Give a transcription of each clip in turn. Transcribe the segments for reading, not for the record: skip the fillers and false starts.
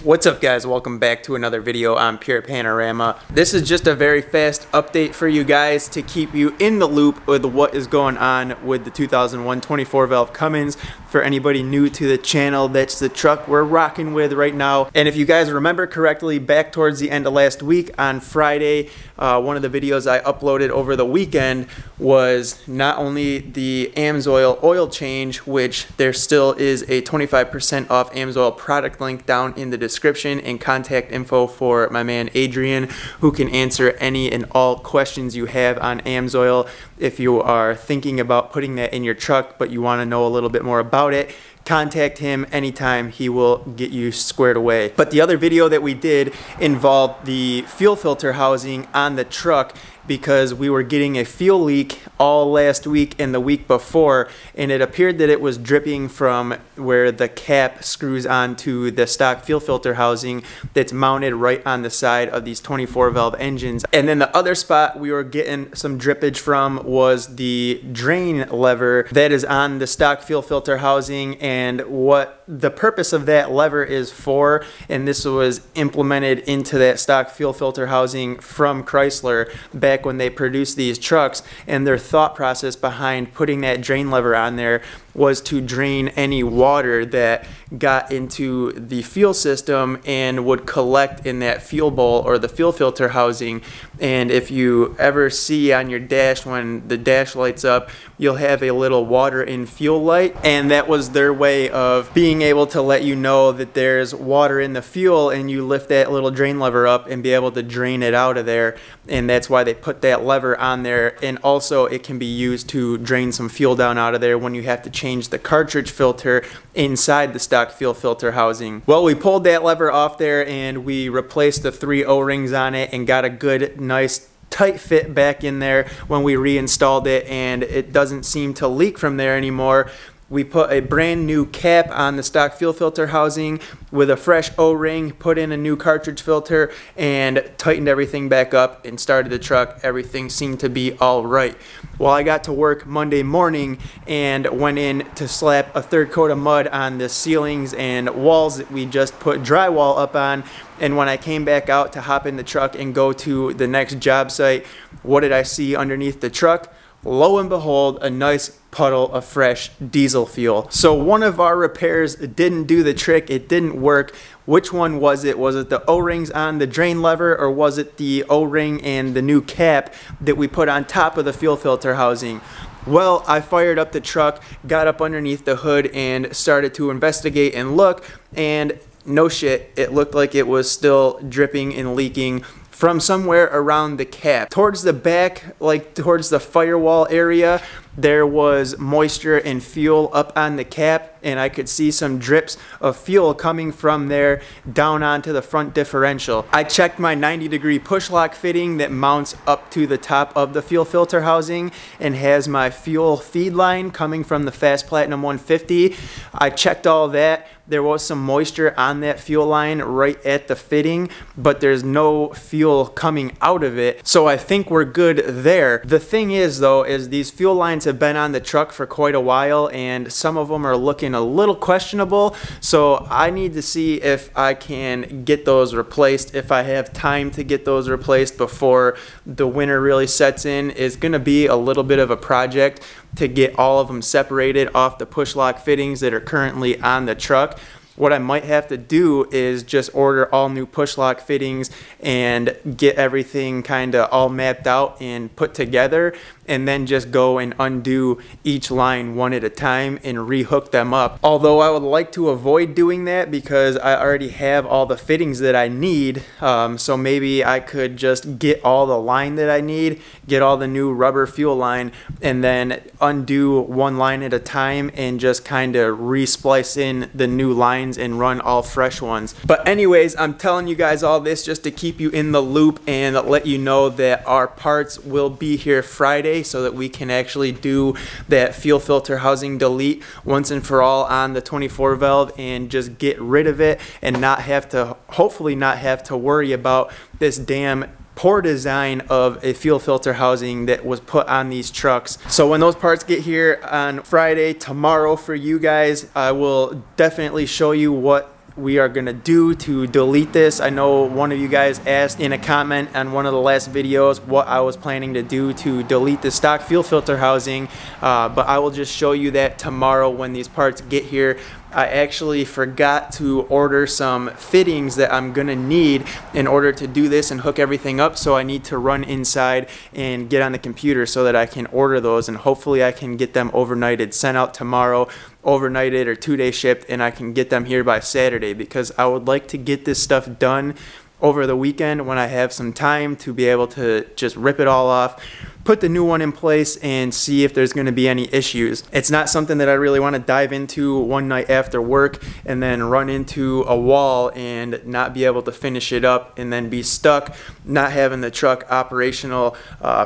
What's up guys, welcome back to another video on Pure Panorama. This is just a very fast update for you guys to keep you in the loop with what is going on with the 2001 24 valve Cummins. For anybody new to the channel, that's the truck we're rocking with right now. And if you guys remember correctly, back towards the end of last week on Friday, one of the videos I uploaded over the weekend was not only the AMSOIL oil change, which there still is a 25% off AMSOIL product link down in the description and contact info for my man Adrian, who can answer any and all questions you have on AMSOIL. If you are thinking about putting that in your truck but you want to know a little bit more about it, contact him anytime. He will get you squared away. But the other video that we did involved the fuel filter housing on the truck, because we were getting a fuel leak all last week and the week before, and it appeared that it was dripping from where the cap screws onto the stock fuel filter housing that's mounted right on the side of these 24 valve engines. And then the other spot we were getting some drippage from was the drain lever that is on the stock fuel filter housing, and what the purpose of that lever is for, and this was implemented into that stock fuel filter housing from Chrysler back when they produced these trucks, and their thought process behind putting that drain lever on there was to drain any water that got into the fuel system and would collect in that fuel bowl or the fuel filter housing. And if you ever see on your dash, when the dash lights up, you'll have a little water in fuel light, and that was their way of being able to let you know that there's water in the fuel, and you lift that little drain lever up and be able to drain it out of there. And that's why they put that lever on there. And also it can be used to drain some fuel down out of there when you have to change the cartridge filter inside the stock fuel filter housing. Well, we pulled that lever off there and we replaced the 3 O-rings on it and got a good, nice tight fit back in there when we reinstalled it, and it doesn't seem to leak from there anymore. We put a brand new cap on the stock fuel filter housing with a fresh O-ring, put in a new cartridge filter, and tightened everything back up and started the truck. Everything seemed to be all right. Well, I got to work Monday morning and went in to slap a 3rd coat of mud on the ceilings and walls that we just put drywall up on. And when I came back out to hop in the truck and go to the next job site, what did I see underneath the truck? Lo and behold, a nice puddle of fresh diesel fuel. So one of our repairs didn't do the trick. It didn't work. Which one was it? Was it the O-rings on the drain lever, or was it the O-ring and the new cap that we put on top of the fuel filter housing? Well, I fired up the truck, got up underneath the hood, and started to investigate and look, and no shit, it looked like it was still dripping and leaking from somewhere around the cap. Towards the back, like towards the firewall area, there was moisture and fuel up on the cap, and I could see some drips of fuel coming from there down onto the front differential. I checked my 90-degree push lock fitting that mounts up to the top of the fuel filter housing and has my fuel feed line coming from the Fast Platinum 150. I checked all that. There was some moisture on that fuel line right at the fitting, but there's no fuel coming out of it, so I think we're good there. The thing is though, is these fuel lines have been on the truck for quite a while, and some of them are looking a little questionable, so I need to see if I can get those replaced. If I have time to get those replaced before the winter really sets in. It's gonna be a little bit of a project to get all of them separated off the push lock fittings that are currently on the truck. What I might have to do is just order all new push lock fittings and get everything kind of all mapped out and put together, and then just go and undo each line one at a time and rehook them up. Although I would like to avoid doing that because I already have all the fittings that I need, so maybe I could just get all the line that I need, get all the new rubber fuel line, and then undo one line at a time and just kind of re-splice in the new lines and run all fresh ones. But anyways, I'm telling you guys all this just to keep you in the loop and let you know that our parts will be here Friday, so that we can actually do that fuel filter housing delete once and for all on the 24 valve and just get rid of it and not have to, hopefully not have to worry about this damn poor design of a fuel filter housing that was put on these trucks. So when those parts get here on Friday, tomorrow for you guys, I will definitely show you what we are gonna do to delete this. I know one of you guys asked in a comment on one of the last videos what I was planning to do to delete the stock fuel filter housing, but I will just show you that tomorrow when these parts get here. I actually forgot to order some fittings that I'm gonna need in order to do this and hook everything up, so I need to run inside and get on the computer so that I can order those, and hopefully I can get them overnighted, sent out tomorrow, overnighted or 2-day shipped, and I can get them here by Saturday, because I would like to get this stuff done over the weekend when I have some time to be able to just rip it all off, put the new one in place, and see if there's going to be any issues. It's not something that I really want to dive into one night after work and then run into a wall and not be able to finish it up and then be stuck not having the truck operational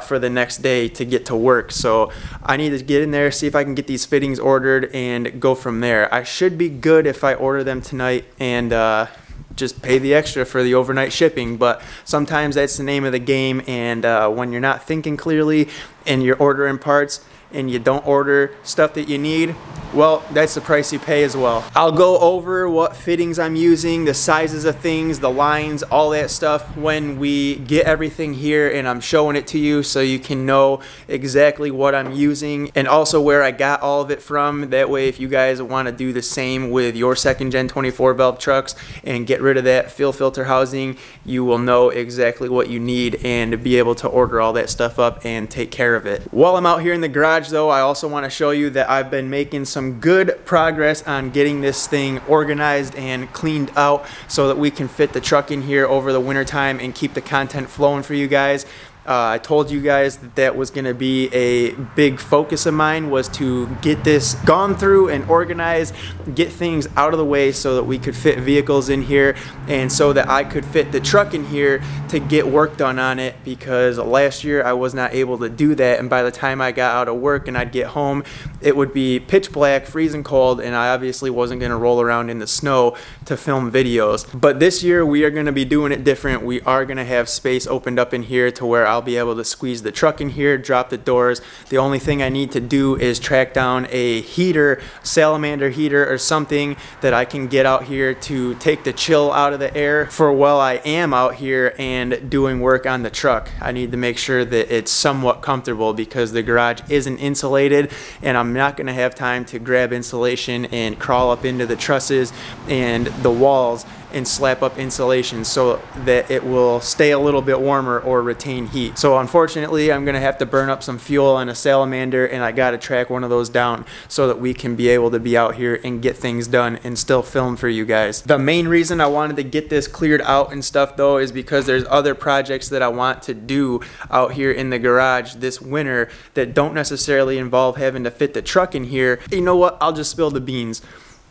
for the next day to get to work. So I need to get in there, see if I can get these fittings ordered, and go from there. I should be good if I order them tonight and just pay the extra for the overnight shipping, but sometimes that's the name of the game, and when you're not thinking clearly and you're ordering parts and you don't order stuff that you need, well, that's the price you pay as well. I'll go over what fittings I'm using, the sizes of things, the lines, all that stuff when we get everything here and I'm showing it to you, so you can know exactly what I'm using and also where I got all of it from. That way, if you guys want to do the same with your second gen 24 valve trucks and get rid of that fuel filter housing, you will know exactly what you need and be able to order all that stuff up and take care of it. While I'm out here in the garage though, I also want to show you that I've been making some good progress on getting this thing organized and cleaned out so that we can fit the truck in here over the winter time and keep the content flowing for you guys. I told you guys that that was going to be a big focus of mine, was to get this gone through and organized, get things out of the way so that we could fit vehicles in here and so that I could fit the truck in here to get work done on it, because last year I was not able to do that, and by the time I got out of work and I'd get home, it would be pitch black, freezing cold, and I obviously wasn't going to roll around in the snow to film videos. But this year we are going to be doing it different. We are going to have space opened up in here to where I'll be able to squeeze the truck in here, drop the doors. The only thing I need to do is track down a heater, salamander heater or something that I can get out here to take the chill out of the air for while I am out here and doing work on the truck. I need to make sure that it's somewhat comfortable because the garage isn't insulated, and I'm not going to have time to grab insulation and crawl up into the trusses and the walls and slap up insulation so that it will stay a little bit warmer or retain heat. So unfortunately, I'm gonna have to burn up some fuel on a salamander, and I gotta track one of those down so that we can be able to be out here and get things done and still film for you guys. The main reason I wanted to get this cleared out and stuff though is because there's other projects that I want to do out here in the garage this winter that don't necessarily involve having to fit the truck in here. You know what? I'll just spill the beans.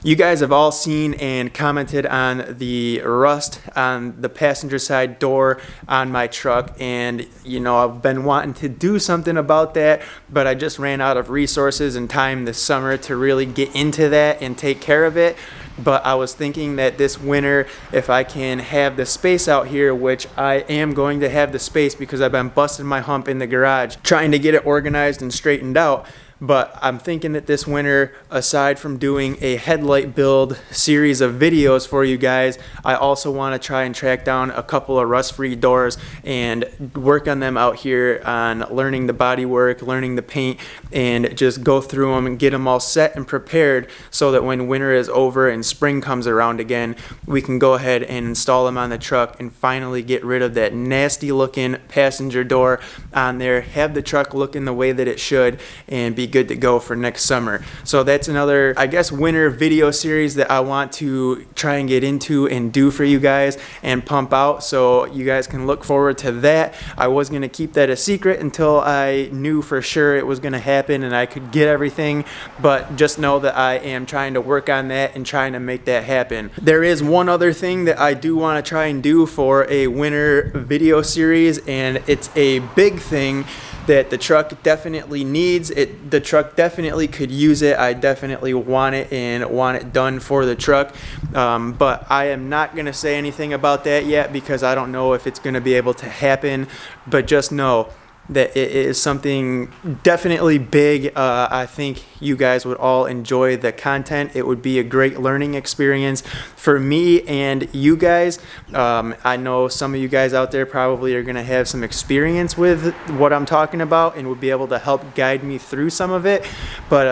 You guys have all seen and commented on the rust on the passenger side door on my truck, and you know, I've been wanting to do something about that, but I just ran out of resources and time this summer to really get into that and take care of it. But I was thinking that this winter, if I can have the space out here, which I am going to have the space because I've been busting my hump in the garage trying to get it organized and straightened out. But I'm thinking that this winter, aside from doing a headlight build series of videos for you guys, I also want to try and track down a couple of rust-free doors and work on them out here on learning the body work, learning the paint, and just go through them and get them all set and prepared so that when winter is over and spring comes around again, we can go ahead and install them on the truck and finally get rid of that nasty looking passenger door on there, have the truck looking the way that it should, and be good to go for next summer. So that's another, I guess, winter video series that I want to try and get into and do for you guys and pump out, so you guys can look forward to that. I was going to keep that a secret until I knew for sure it was going to happen and I could get everything, but just know that I am trying to work on that and trying to make that happen. There is one other thing that I do want to try and do for a winter video series, and it's a big thing that the truck definitely needs. The truck definitely could use it. I definitely want it and want it done for the truck, but I am not going to say anything about that yet because I don't know if it's going to be able to happen. But just know that it is something definitely big. I think you guys would all enjoy the content. It would be a great learning experience for me and you guys. I know some of you guys out there probably are going to have some experience with what I'm talking about and would be able to help guide me through some of it, but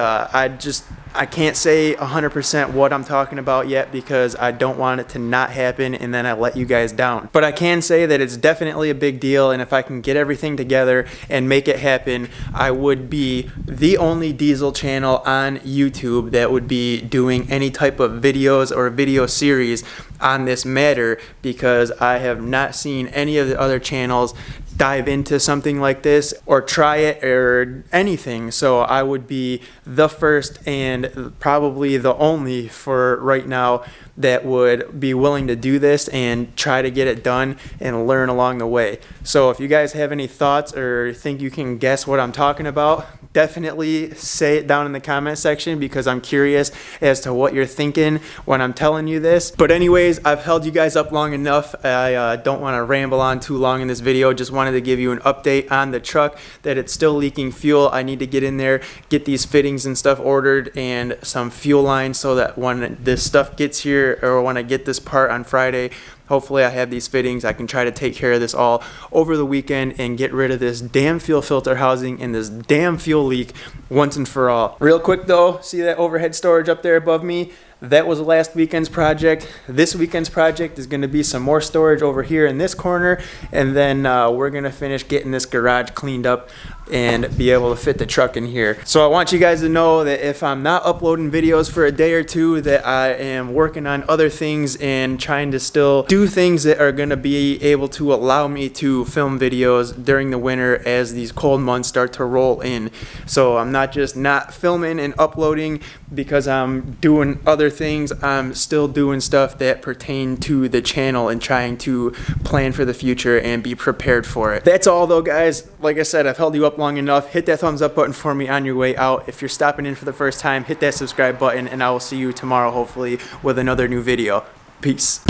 I can't say 100% what I'm talking about yet because I don't want it to not happen and then I let you guys down. But I can say that it's definitely a big deal, and if I can get everything together and make it happen, I would be the only diesel channel on YouTube that would be doing any type of videos or video series on this matter, because I have not seen any of the other channels dive into something like this or try it or anything. So I would be the first and probably the only for right now that would be willing to do this and try to get it done and learn along the way. So if you guys have any thoughts or think you can guess what I'm talking about, definitely say it down in the comment section, because I'm curious as to what you're thinking when I'm telling you this. But anyways, I've held you guys up long enough. I don't want to ramble on too long in this video. Just wanted to give you an update on the truck, that it's still leaking fuel. I need to get in there, get these fittings and stuff ordered and some fuel lines, so that when this stuff gets here, or when I get this part on Friday, hopefully I have these fittings. I can try to take care of this all over the weekend and get rid of this damn fuel filter housing and this damn fuel leak once and for all. Real quick though, see that overhead storage up there above me? That was last weekend's project. This weekend's project is going to be some more storage over here in this corner, and then we're going to finish getting this garage cleaned up and be able to fit the truck in here. So I want you guys to know that if I'm not uploading videos for a day or two, that I am working on other things and trying to still do things that are going to be able to allow me to film videos during the winter as these cold months start to roll in. So I'm not just not filming and uploading because I'm doing other things. I'm still doing stuff that pertain to the channel and trying to plan for the future and be prepared for it. That's all though, guys. Like I said, I've held you up long enough. Hit that thumbs up button for me on your way out. If you're stopping in for the first time, hit that subscribe button, and I will see you tomorrow hopefully with another new video. Peace.